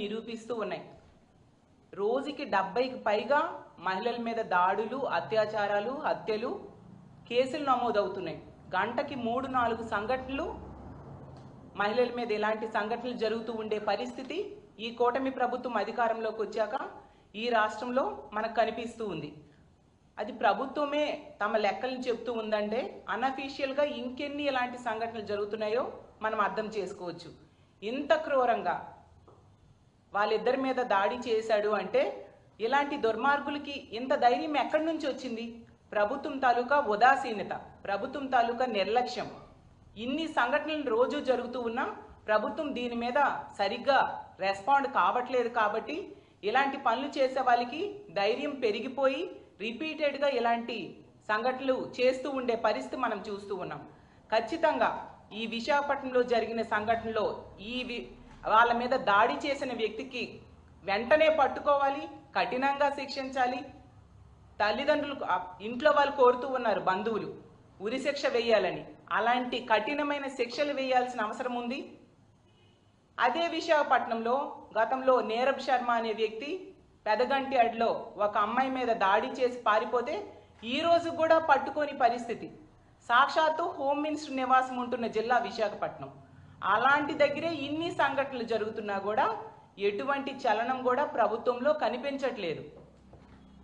నిరూపిస్తూ ఉన్నాయి. రోజుకి 70కి పైగా మహిళల మీద దాడులు, అత్యాచారాలు, హత్యలు కేసులు నమోదవుతున్నాయి. గంటకి 3-4 సంఘటనలు మహిళల మీద ఇలాంటి సంఘటనలు జరుగుతూ ఉండే పరిస్థితి ఈ కూటమి ప్రభుత్వం అధికారంలోకి వచ్చాక ఈ రాష్ట్రంలో మనకు కనిపిస్తూ ఉంది. అది ప్రభుత్వమే తమ లెక్కలను చెప్తూ ఉందంటే అన్అఫీషియల్గా ఇంకెన్ని ఇలాంటి సంఘటనలు జరుగుతున్నాయో మనం అర్థం చేసుకోవచ్చు. ఇంత క్రూరంగా వాళ్ళిద్దరి మీద దాడి చేశాడు అంటే ఇలాంటి దుర్మార్గులకి ఇంత ధైర్యం ఎక్కడి నుంచి వచ్చింది? ప్రభుత్వం తాలూకా ఉదాసీనత, ప్రభుత్వం తాలూకా నిర్లక్ష్యం. ఇన్ని సంఘటనలు రోజు జరుగుతూ ఉన్నా ప్రభుత్వం దీని మీద సరిగ్గా రెస్పాండ్ కావట్లేదు. కాబట్టి ఇలాంటి పనులు చేసే వాళ్ళకి ధైర్యం పెరిగిపోయి రిపీటెడ్గా ఇలాంటి సంఘటనలు చేస్తూ ఉండే పరిస్థితి మనం చూస్తూ ఉన్నాం. ఖచ్చితంగా ఈ విశాఖపట్నంలో జరిగిన సంఘటనలో వాళ్ళ మీద దాడి చేసిన వ్యక్తికి వెంటనే పట్టుకోవాలి, కఠినంగా శిక్షించాలి. తల్లిదండ్రులు, ఇంట్లో వాళ్ళు కోరుతూ ఉన్నారు బంధువులు ఉరిశిక్ష వేయాలని. అలాంటి కఠినమైన శిక్షలు వేయాల్సిన అవసరం ఉంది. అదే విశాఖపట్నంలో గతంలో నీరబ్ శర్మ అనే వ్యక్తి పెదగంటి అడ్లో ఒక అమ్మాయి మీద దాడి చేసి పారిపోతే ఈ రోజు కూడా పట్టుకోని పరిస్థితి. సాక్షాత్తు హోమ్ మినిస్టర్ నివాసం ఉంటున్న జిల్లా విశాఖపట్నం. అలాంటి దగ్గరే ఇన్ని సంఘటనలు జరుగుతున్నా కూడా ఎటువంటి చలనం కూడా ప్రభుత్వంలో కనిపించట్లేదు.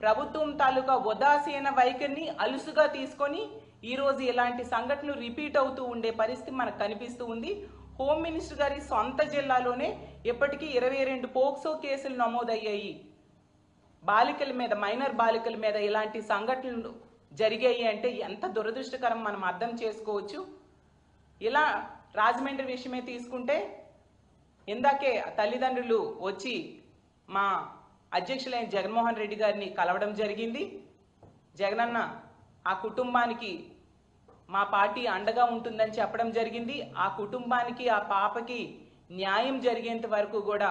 ప్రభుత్వం తాలూకా ఉదాసీన వైఖరిని అలుసుగా తీసుకొని ఈరోజు ఇలాంటి సంఘటనలు రిపీట్ అవుతూ ఉండే పరిస్థితి మనకు కనిపిస్తూ ఉంది. హోమ్ మినిస్టర్ గారి సొంత జిల్లాలోనే ఇప్పటికీ 22 పోక్సో కేసులు నమోదయ్యాయి. బాలికల మీద, మైనర్ బాలికల మీద ఇలాంటి సంఘటనలు జరిగాయి అంటే ఎంత దురదృష్టకరం మనం అర్థం చేసుకోవచ్చు. ఇలా రాజమండ్రి విషయమే తీసుకుంటే ఇందాకే తల్లిదండ్రులు వచ్చి మా అధ్యక్షులైన జగన్మోహన్ రెడ్డి గారిని కలవడం జరిగింది. జగనన్న ఆ కుటుంబానికి మా పార్టీ అండగా ఉంటుందని చెప్పడం జరిగింది. ఆ కుటుంబానికి, ఆ పాపకి న్యాయం జరిగేంత వరకు కూడా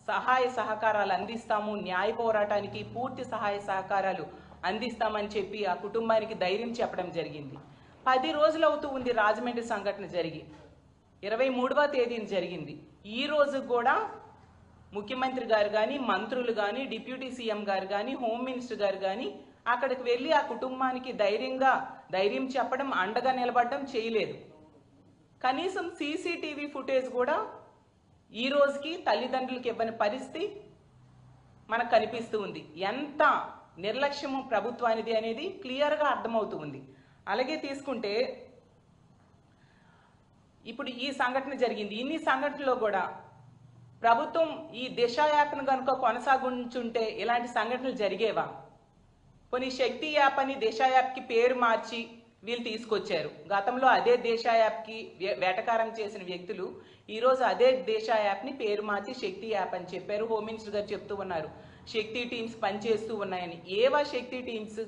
సహాయ సహకారాలు అందిస్తాము, న్యాయ పోరాటానికి పూర్తి సహాయ సహకారాలు అందిస్తామని చెప్పి ఆ కుటుంబానికి ధైర్యం చెప్పడం జరిగింది. 10 రోజులు అవుతూ ఉంది రాజమండ్రి సంఘటన జరిగి. 23వ తేదీన జరిగింది. ఈ రోజు కూడా ముఖ్యమంత్రి గారు కానీ, మంత్రులు కానీ, డిప్యూటీ సీఎం గారు కానీ, హోమ్ మినిస్టర్ గారు కానీ అక్కడికి వెళ్ళి ఆ కుటుంబానికి ధైర్యం చెప్పడం, అండగా నిలబడడం చేయలేదు. కనీసం సీసీటీవీ ఫుటేజ్ కూడా ఈ రోజుకి తల్లిదండ్రులకు ఇవ్వని పరిస్థితి మనకు కనిపిస్తూ ఉంది. ఎంత నిర్లక్ష్యము ప్రభుత్వానిది అనేది క్లియర్గా అర్థమవుతూ ఉంది. అలాగే తీసుకుంటే ఇప్పుడు ఈ సంఘటన జరిగింది. ఇన్ని సంఘటనలో కూడా ప్రభుత్వం ఈ దిశ యాప్ను కనుక కొనసాగించుంటే ఇలాంటి సంఘటనలు జరిగేవా? కొన్ని శక్తి యాప్ అని దిశ యాప్కి పేరు మార్చి వీళ్ళు తీసుకొచ్చారు. గతంలో అదే దిశ యాప్కి వేటకారం చేసిన వ్యక్తులు ఈరోజు అదే దిశ యాప్ని పేరు మార్చి శక్తి యాప్ అని చెప్పారు. హోమ్ మినిస్టర్ గారు చెప్తూ ఉన్నారు శక్తి టీమ్స్ పనిచేస్తూ ఉన్నాయని. ఏవా శక్తి టీమ్స్?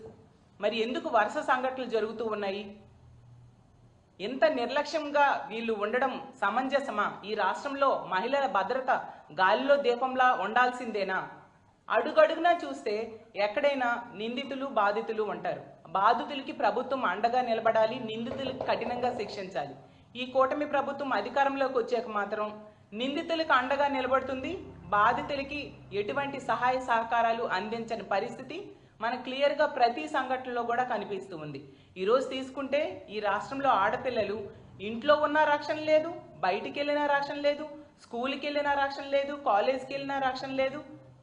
మరి ఎందుకు వరుస సంఘటనలు జరుగుతూ ఉన్నాయి? ఎంత నిర్లక్ష్యంగా వీళ్ళు ఉండడం సమంజసమా? ఈ రాష్ట్రంలో మహిళల భద్రత గాలిలో దీపంలా ఉండాల్సిందేనా? అడుగడుగునా చూస్తే ఎక్కడైనా నిందితులు, బాధితులు ఉంటారు. బాధితులకి ప్రభుత్వం అండగా నిలబడాలి, నిందితులకి కఠినంగా శిక్షించాలి. ఈ కూటమి ప్రభుత్వం అధికారంలోకి వచ్చాక మాత్రం నిందితులకు అండగా నిలబడుతుంది, బాధితులకి ఎటువంటి సహాయ సహకారాలు అందించని పరిస్థితి మనకు క్లియర్గా ప్రతి సంఘటనలో కూడా కనిపిస్తూ ఉంది. ఈరోజు తీసుకుంటే ఈ రాష్ట్రంలో ఆడపిల్లలు ఇంట్లో ఉన్న రక్షణ లేదు, బయటికి వెళ్ళిన రక్షణ లేదు, స్కూల్కి వెళ్ళిన రక్షణ లేదు, కాలేజ్కి వెళ్ళిన రక్షణ లేదు.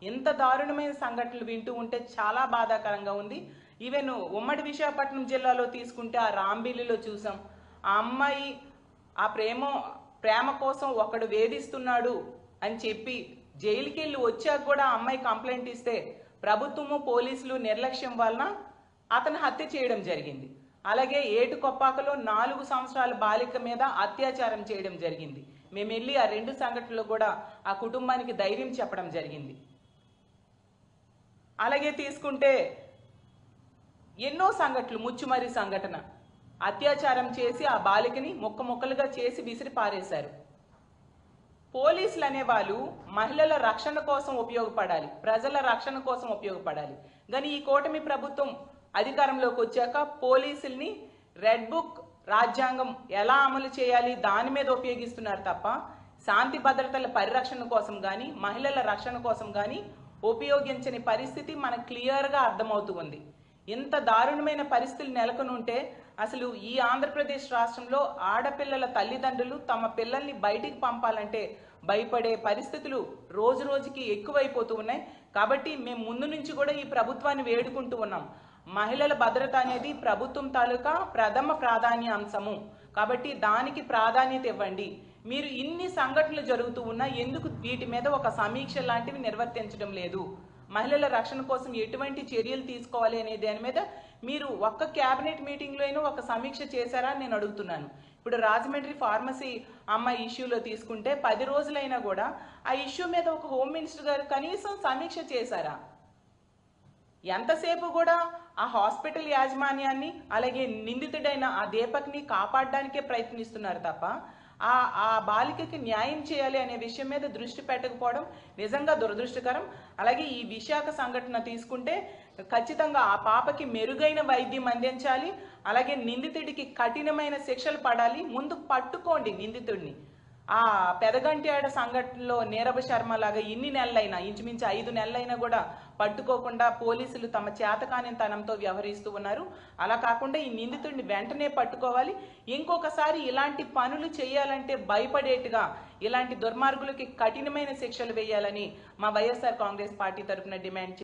ఇంత దారుణమైన సంఘటనలు వింటూ ఉంటే చాలా బాధాకరంగా ఉంది. ఈవెన్ ఉమ్మడి విశాఖపట్నం జిల్లాలో తీసుకుంటే ఆ రాంబిల్లిలో చూసాం. ఆ అమ్మాయి ఆ ప్రేమ కోసం ఒకడు వేధిస్తున్నాడు అని చెప్పి జైలుకి వెళ్ళి వచ్చాక కూడా ఆ అమ్మాయి కంప్లైంట్ ఇస్తే ప్రభుత్వము, పోలీసులు నిర్లక్ష్యం వలన అతను హత్య చేయడం జరిగింది. అలాగే ఏటుకొప్పాకలో 4 సంవత్సరాల బాలిక మీద అత్యాచారం చేయడం జరిగింది. మేము వెళ్ళి ఆ 2 సంఘటనలు కూడా ఆ కుటుంబానికి ధైర్యం చెప్పడం జరిగింది. అలాగే తీసుకుంటే ఎన్నో సంఘటనలు, ముచ్చుమరి సంఘటన, అత్యాచారం చేసి ఆ బాలికని ముక్కలుగా చేసి విసిరి పారేశారు. పోలీసులు అనేవాళ్ళు మహిళల రక్షణ కోసం ఉపయోగపడాలి, ప్రజల రక్షణ కోసం ఉపయోగపడాలి. కానీ ఈ కూటమి ప్రభుత్వం అధికారంలోకి వచ్చాక పోలీసుల్ని రెడ్ బుక్ రాజ్యాంగం ఎలా అమలు చేయాలి దాని మీద ఉపయోగిస్తున్నారు తప్ప శాంతి భద్రతల పరిరక్షణ కోసం కానీ మహిళల రక్షణ కోసం కానీ ఉపయోగించని పరిస్థితి మనకు క్లియర్గా అర్థమవుతూ ఉంది. ఇంత దారుణమైన పరిస్థితులు నెలకొని ఉంటే అసలు ఈ ఆంధ్రప్రదేశ్ రాష్ట్రంలో ఆడపిల్లల తల్లిదండ్రులు తమ పిల్లల్ని బయటికి పంపాలంటే భయపడే పరిస్థితులు రోజు రోజుకి ఎక్కువైపోతూ ఉన్నాయి. కాబట్టి మేము ముందు నుంచి కూడా ఈ ప్రభుత్వాన్ని వేడుకుంటూ ఉన్నాం. మహిళల భద్రత అనేది ప్రభుత్వం తాలూకా ప్రథమ ప్రాధాన్యాంశము. కాబట్టి దానికి ప్రాధాన్యత ఇవ్వండి. మీరు ఇన్ని సంఘటనలు జరుగుతూ ఉన్నా ఎందుకు వీటి మీద ఒక సమీక్ష లాంటివి నిర్వర్తించడం లేదు? మహిళల రక్షణ కోసం ఎటువంటి చర్యలు తీసుకోవాలి అనే దాని మీద మీరు ఒక్క క్యాబినెట్ మీటింగ్లో అయినా ఒక సమీక్ష చేశారా అని నేను అడుగుతున్నాను. ఇప్పుడు రాజమండ్రి ఫార్మసీ అమ్మాయి ఇష్యూలో తీసుకుంటే 10 రోజులైనా కూడా ఆ ఇష్యూ మీద ఒక హోమ్ మినిస్టర్ గారు కనీసం సమీక్ష చేశారా? ఎంతసేపు కూడా ఆ హాస్పిటల్ యాజమాన్యాన్ని అలాగే నిందితుడైన ఆ దీపక్ని కాపాడడానికే ప్రయత్నిస్తున్నారు తప్ప ఆ బాలికకి న్యాయం చేయాలి అనే విషయం మీద దృష్టి పెట్టకపోవడం నిజంగా దురదృష్టకరం. అలాగే ఈ విశాఖ సంఘటన తీసుకుంటే ఖచ్చితంగా ఆ పాపకి మెరుగైన వైద్యం అందించాలి. అలాగే నిందితుడికి కఠినమైన శిక్షలు పడాలి. ముందు పట్టుకోండి నిందితుడిని. ఆ పెదగంట్యాడ సంఘటనలో నీరబ శర్మ లాగా ఇన్ని నెలలైనా ఇంచుమించు 5 నెలలైనా కూడా పట్టుకోకుండా పోలీసులు తమ చేతకానితనంతో వ్యవహరిస్తూ ఉన్నారు. అలా కాకుండా ఈ నిందితుడిని వెంటనే పట్టుకోవాలి. ఇంకొకసారి ఇలాంటి పనులు చేయాలంటే భయపడేట్టుగా ఇలాంటి దుర్మార్గులకి కఠినమైన శిక్షలు వేయాలని మా వైఎస్ఆర్ కాంగ్రెస్ పార్టీ తరఫున డిమాండ్